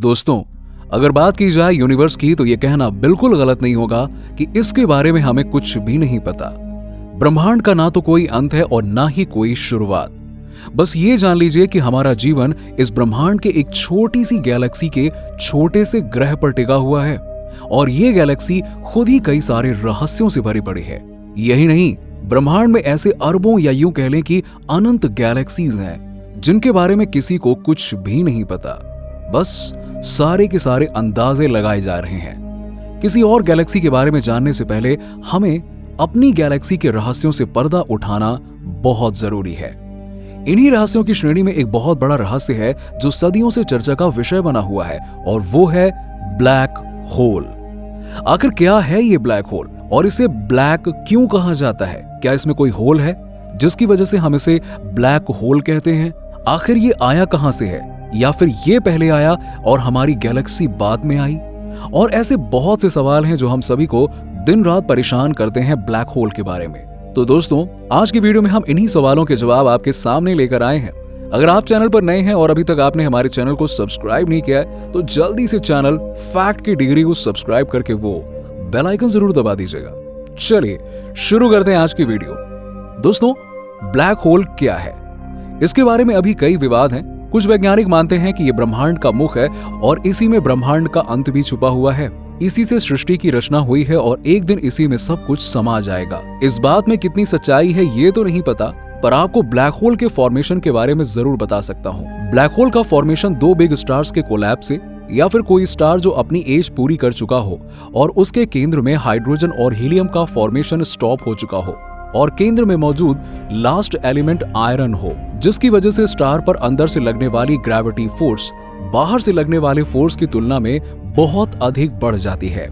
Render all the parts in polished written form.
दोस्तों, अगर बात की जाए यूनिवर्स की तो यह कहना बिल्कुल गलत नहीं होगा कि इसके बारे में हमें कुछ भी नहीं पता। ब्रह्मांड का ना तो कोई अंत है और ना ही कोई शुरुआत। बस ये जान लीजिए कि हमारा जीवन इस ब्रह्मांड के एक छोटी सी गैलेक्सी के छोटे से ग्रह पर टिका हुआ है और ये गैलेक्सी खुद ही कई सारे रहस्यों से भरी पड़ी है। यही नहीं, ब्रह्मांड में ऐसे अरबों या यूं कह लें कि अनंत गैलेक्सीज हैं जिनके बारे में किसी को कुछ भी नहीं पता। बस सारे के सारे अंदाजे लगाए जा रहे हैं। किसी और गैलेक्सी के बारे में जानने से पहले हमें अपनी गैलेक्सी के रहस्यों से पर्दा उठाना बहुत जरूरी है। इन्हीं रहस्यों की श्रेणी में एक बहुत बड़ा रहस्य है जो सदियों से चर्चा का विषय बना हुआ है और वो है ब्लैक होल। आखिर क्या है ये ब्लैक होल और इसे ब्लैक क्यों कहा जाता है? क्या इसमें कोई होल है जिसकी वजह से हम इसे ब्लैक होल कहते हैं? आखिर ये आया कहां से है, या फिर ये पहले आया और हमारी गैलेक्सी बाद में आई? और ऐसे बहुत से सवाल हैं जो हम सभी को दिन रात परेशान करते हैं ब्लैक होल के बारे में। तो दोस्तों, आज की वीडियो में हम इन्हीं सवालों के जवाब आपके सामने लेकर आए हैं। अगर आप चैनल पर नए हैं और अभी तक आपने हमारे चैनल को सब्सक्राइब नहीं किया है तो जल्दी से चैनल फैक्ट की डिग्री को सब्सक्राइब करके वो बेल आइकन जरूर दबा दीजिएगा। चलिए शुरू करते हैं आज की वीडियो। दोस्तों, ब्लैक होल क्या है? इसके बारे में अभी कई विवाद हैं। कुछ वैज्ञानिक मानते हैं कि यह ब्रह्मांड का मुख है और इसी में ब्रह्मांड का अंत भी छुपा हुआ है। इसी से सृष्टि की रचना हुई है और एक दिन इसी में सब कुछ समा जाएगा। इस बात में कितनी सच्चाई है ये तो नहीं पता, पर आपको ब्लैक होल के फॉर्मेशन के बारे में जरूर बता सकता हूँ। ब्लैक होल का फॉर्मेशन दो बिग स्टार्स के कोलैप्स से या फिर कोई स्टार जो अपनी एज पूरी कर चुका हो और उसके केंद्र में हाइड्रोजन और हीलियम का फॉर्मेशन स्टॉप हो चुका हो और केंद्र में मौजूद लास्ट एलिमेंट आयरन हो, जिसकी वजह से स्टार पर अंदर से लगने वाली ग्रेविटी फोर्स बाहर से लगने वाले फोर्स की तुलना में बहुत अधिक बढ़ जाती है,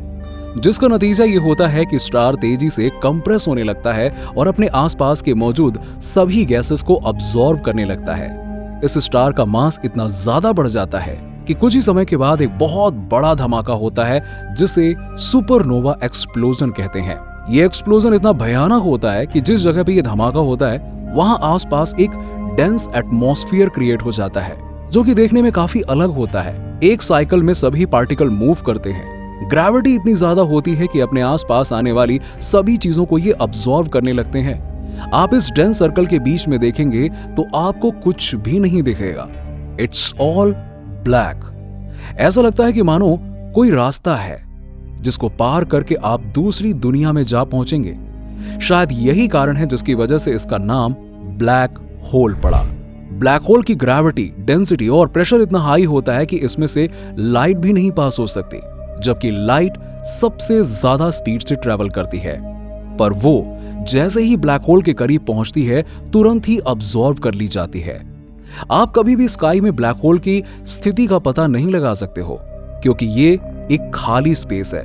जिसका नतीजा ये होता है कि स्टार तेजी से कंप्रेस होने लगता है और अपने आसपास के मौजूद सभी गैसेस को अब्सॉर्ब करने लगता है। इस स्टार का मास इतना ज्यादा बढ़ जाता है कि कुछ ही समय के बाद एक बहुत बड़ा धमाका होता है जिसे सुपरनोवा एक्सप्लोजन कहते हैं। ये एक्सप्लोजन इतना भयानक होता है कि जिस जगह पे ये धमाका होता है वहां आसपास एक डेंस एटमॉस्फेयर क्रिएट हो जाता है जो कि देखने में काफी अलग होता है। एक साइकिल में सभी पार्टिकल मूव करते हैं। ग्रेविटी इतनी ज्यादा होती है कि अपने आसपास आने वाली सभी चीजों को ये अब्सॉर्ब करने लगते हैं। आप इस डेंस सर्कल के बीच में देखेंगे तो आपको कुछ भी नहीं दिखेगा। It's all black. ऐसा लगता है कि मानो कोई रास्ता है जिसको पार करके आप दूसरी दुनिया में जा पहुंचेंगे। शायद यही कारण है जिसकी वजह से इसका नाम ब्लैक होल पड़ा। ब्लैक होल की ग्रेविटी, डेंसिटी और प्रेशर इतना हाई होता है कि इसमें से लाइट भी नहीं पास हो सकती, जबकि लाइट सबसे ज्यादा स्पीड से ट्रेवल करती है। पर वो जैसे ही ब्लैक होल के करीब पहुंचती है तुरंत ही अब्सॉर्ब कर ली जाती है। आप कभी भी स्काई में ब्लैक होल की स्थिति का पता नहीं लगा सकते हो क्योंकि ये एक खाली स्पेस है।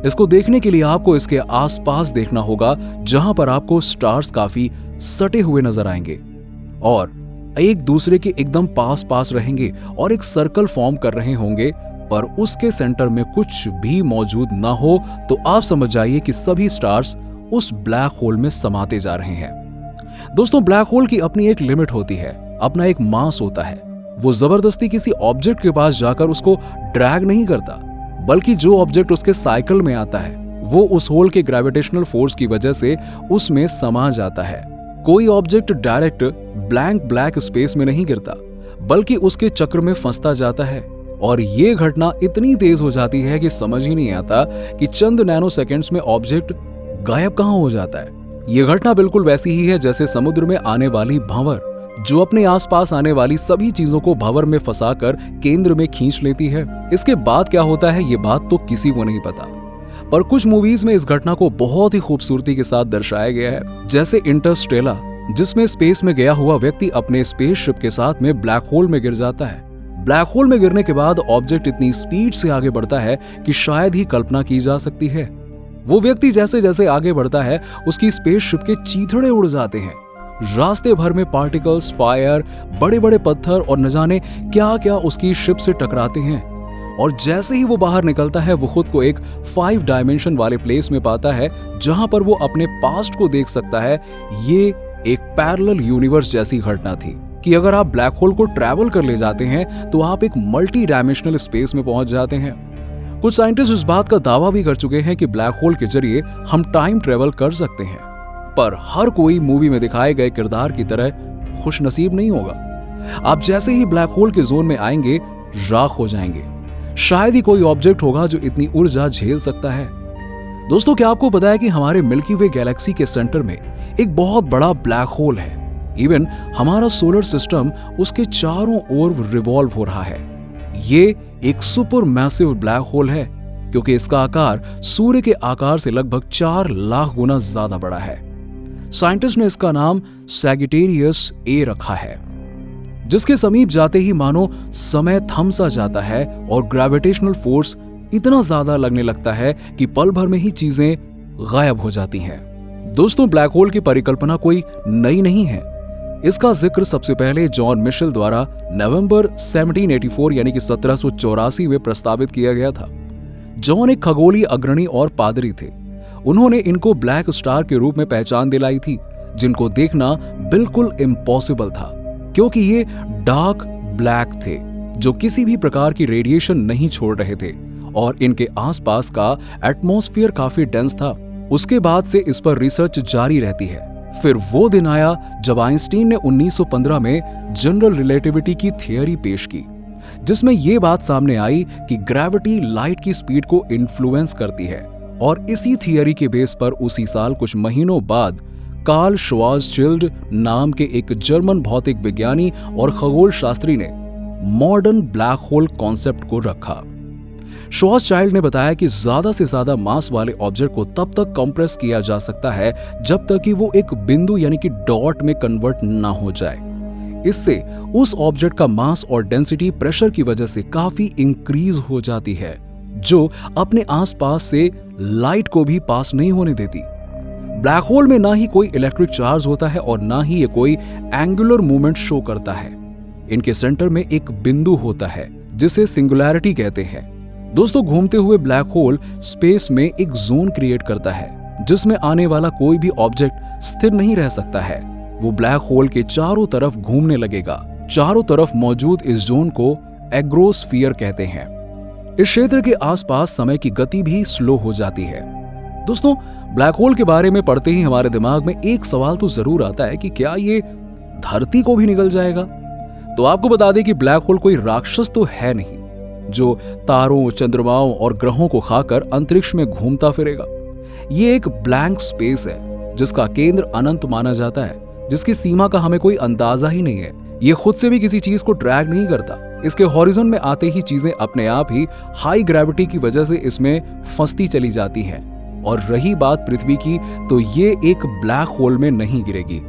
इसको देखने के लिए आपको इसके आसपास देखना होगा जहां पर आपको स्टार्स काफी सटे हुए नजर आएंगे और एक दूसरे के एकदम पास पास रहेंगे और एक सर्कल फॉर्म कर रहे होंगे, पर उसके सेंटर में कुछ भी मौजूद ना हो तो आप समझ जाइए कि सभी स्टार्स उस ब्लैक होल में समाते जा रहे हैं। दोस्तों, ब्लैक होल की अपनी एक लिमिट होती है, अपना एक मास होता है। वो जबरदस्ती किसी ऑब्जेक्ट के पास जाकर उसको ड्रैग नहीं करता, बल्कि जो ऑब्जेक्ट उसके साइकिल में आता है वो उस होल के ग्रेविटेशनल फोर्स की वजह से उसमें समा जाता है। कोई ऑब्जेक्ट डायरेक्ट ब्लैक स्पेस में नहीं गिरता, बल्कि उसके चक्र में फंसता जाता है और ये घटना इतनी तेज हो जाती है कि समझ ही नहीं आता कि चंद नैनो सेकेंड्स में ऑब्जेक्ट गायब कहां हो जाता है। ये घटना बिल्कुल वैसी ही है जैसे समुद्र में आने वाली भंवर जो अपने आसपास आने वाली सभी चीजों को भंवर में फंसाकर केंद्र में खींच लेती है। इसके बाद क्या होता है ये बात तो किसी को नहीं पता, पर कुछ मूवीज में इस घटना को बहुत ही खूबसूरती के साथ दर्शाया गया है, जैसे इंटरस्टेलर, जिसमें स्पेस में गया हुआ व्यक्ति अपने स्पेसशिप के साथ में ब्लैक होल में गिर जाता है। ब्लैक होल में गिरने के बाद ऑब्जेक्ट इतनी स्पीड से आगे बढ़ता है कि शायद ही कल्पना की जा सकती है। वो व्यक्ति जैसे जैसे आगे बढ़ता है उसकी स्पेसशिप के चीथड़े उड़ जाते हैं। रास्ते भर में पार्टिकल्स, फायर, बड़े बड़े पत्थर और न जाने क्या क्या उसकी शिप से टकराते हैं और जैसे ही वो बाहर निकलता है वो खुद को एक 5 डायमेंशन वाले प्लेस में पाता है जहां पर वो अपने पास्ट को देख सकता है। ये एक पैरेलल यूनिवर्स जैसी घटना थी कि अगर आप ब्लैक होल को ट्रैवल कर ले जाते हैं तो आप एक मल्टी डायमेंशनल स्पेस में पहुंच जाते हैं। कुछ साइंटिस्ट इस बात का दावा भी कर चुके हैं कि ब्लैक होल के जरिए हम टाइम ट्रेवल कर सकते हैं, पर हर कोई मूवी में दिखाए गए किरदार की तरह खुशनसीब नहीं होगा। आप जैसे ही ब्लैक होल के जोन में आएंगे, राख हो जाएंगे। शायद ही कोई ऑब्जेक्ट होगा जो इतनी ऊर्जा झेल सकता है। दोस्तों, क्या आपको पता है कि हमारे मिल्की वे गैलेक्सी के सेंटर में एक बहुत बड़ा ब्लैक होल है। इवन हमारा सोलर सिस्टम उसके चारों ओर रिवॉल्व हो रहा है। ये एक सुपर मैसिव ब्लैक होल है क्योंकि इसका आकार सूर्य के आकार से लगभग 4 लाख गुना ज्यादा बड़ा है। साइंटिस्ट ने इसका नाम सैजिटेरियस ए रखा है, जिसके समीप जाते ही मानो समय थम सा जाता है और ग्रेविटेशनल फोर्स इतना ज्यादा लगने लगता है कि पल भर में ही चीजें गायब हो जाती हैं। दोस्तों, ब्लैक होल की परिकल्पना कोई नई नहीं है। इसका जिक्र सबसे पहले जॉन मिशेल द्वारा नवंबर 1784 यानी कि 1784 में प्रस्तावित किया गया था। जॉन एक खगोलीय अग्रणी और पादरी थे। उन्होंने इनको ब्लैक स्टार के रूप में पहचान दिलाई थी, जिनको देखना बिल्कुल इम्पॉसिबल था क्योंकि ये डार्क ब्लैक थे जो किसी भी प्रकार की रेडिएशन नहीं छोड़ रहे थे और इनके आसपास का एटमॉस्फेयर काफी डेंस था। उसके बाद से इस पर रिसर्च जारी रहती है। फिर वो दिन आया जब आइंस्टीन ने 1915 में जनरल रिलेटिविटी की थियरी पेश की, जिसमें ये बात सामने आई कि ग्रेविटी लाइट की स्पीड को इन्फ्लुएंस करती है। और इसी थियरी के बेस पर उसी साल कुछ महीनों बाद कार्ल श्वार्ज़शिल्ड नाम के एक जर्मन भौतिक विज्ञानी और खगोल शास्त्री ने मॉडर्न ब्लैक होल कॉन्सेप्ट को रखा। श्वार्ज़शिल्ड ने बताया कि ज्यादा से ज्यादा मास वाले ऑब्जेक्ट को तब तक कंप्रेस किया जा सकता है जब तक कि वो एक बिंदु यानी कि डॉट में कन्वर्ट ना हो जाए। इससे उस ऑब्जेक्ट का मास और डेंसिटी प्रेशर की वजह से काफी इंक्रीज हो जाती है, जो अपने आसपास से लाइट को भी पास नहीं होने देती। ब्लैक होल में ना ही कोई इलेक्ट्रिक चार्ज होता है और ना ही ये कोई एंगुलर मूवमेंट शो करता है। इनके सेंटर में एक बिंदु होता है जिसे सिंगुलैरिटी कहते हैं। दोस्तों, घूमते हुए ब्लैक होल स्पेस में एक जोन क्रिएट करता है जिसमें आने वाला कोई भी ऑब्जेक्ट स्थिर नहीं रह सकता है। वो ब्लैक होल के चारों तरफ घूमने लगेगा। चारों तरफ मौजूद इस जोन को एग्रोस्फीयर कहते हैं। इस क्षेत्र के आसपास समय की गति भी स्लो हो जाती है। दोस्तों, ब्लैक होल के बारे में पढ़ते ही हमारे दिमाग में एक सवाल तो जरूर आता है कि क्या ये धरती को भी निगल जाएगा? तो आपको बता दें कि ब्लैक होल कोई राक्षस तो है नहीं जो तारों, चंद्रमाओं और ग्रहों को खाकर अंतरिक्ष में घूमता फिरेगा। ये एक ब्लैंक स्पेस है जिसका केंद्र अनंत माना जाता है, जिसकी सीमा का हमें कोई अंदाजा ही नहीं है। ये खुद से भी किसी चीज को ड्रैग नहीं करता। इसके हॉरिजॉन में आते ही चीजें अपने आप ही हाई ग्रेविटी की वजह से इसमें फंसती चली जाती हैं। और रही बात पृथ्वी की, तो ये एक ब्लैक होल में नहीं गिरेगी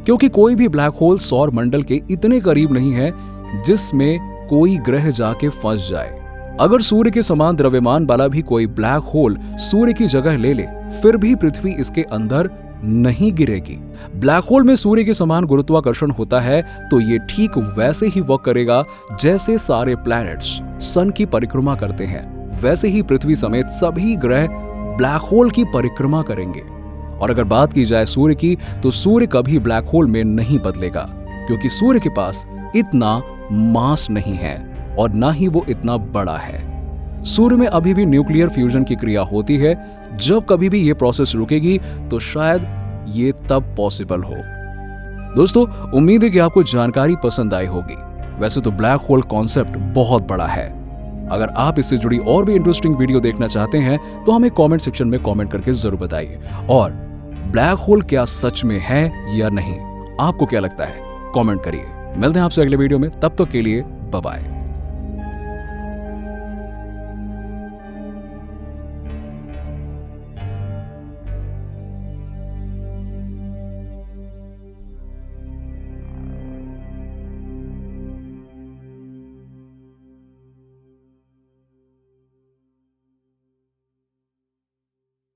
क्योंकि कोई भी ब्लैक होल सौर मंडल के इतने करीब नहीं है जिसमें कोई ग्रह जाके फंस जाए। अगर सूर्य के समान द्रव्यमान वाला भी कोई ब्लैक होल सूर्य की जगह ले ले, फिर भी पृथ्वी इसके अंदर नहीं गिरेगी। ब्लैक होल में सूर्य के समान गुरुत्वाकर्षण होता है, तो ये ठीक वैसे ही वर्क करेगा जैसे सारे प्लैनेट्स सन की परिक्रमा करते हैं। वैसे ही पृथ्वी समेत सभी ग्रह ब्लैक होल की परिक्रमा करेंगे। और अगर बात की जाए सूर्य की, तो सूर्य कभी ब्लैक होल में नहीं बदलेगा क्योंकि सूर्य के पास इतना मास नहीं है और ना ही वो इतना बड़ा है। सूर्य में अभी भी न्यूक्लियर फ्यूजन की क्रिया होती है। जब कभी भी ये प्रोसेस रुकेगी तो शायद ये तब पॉसिबल हो। दोस्तों, उम्मीद है कि आपको जानकारी पसंद आई होगी। वैसे तो ब्लैक होल कॉन्सेप्ट बहुत बड़ा है। अगर आप इससे जुड़ी और भी इंटरेस्टिंग वीडियो देखना चाहते हैं तो हमें कमेंट सेक्शन में कमेंट करके जरूर बताइए। और ब्लैक होल क्या सच में है या नहीं, आपको क्या लगता है, कमेंट करिए। मिलते हैं आपसे अगले वीडियो में, तब तक के लिए बाय बाय।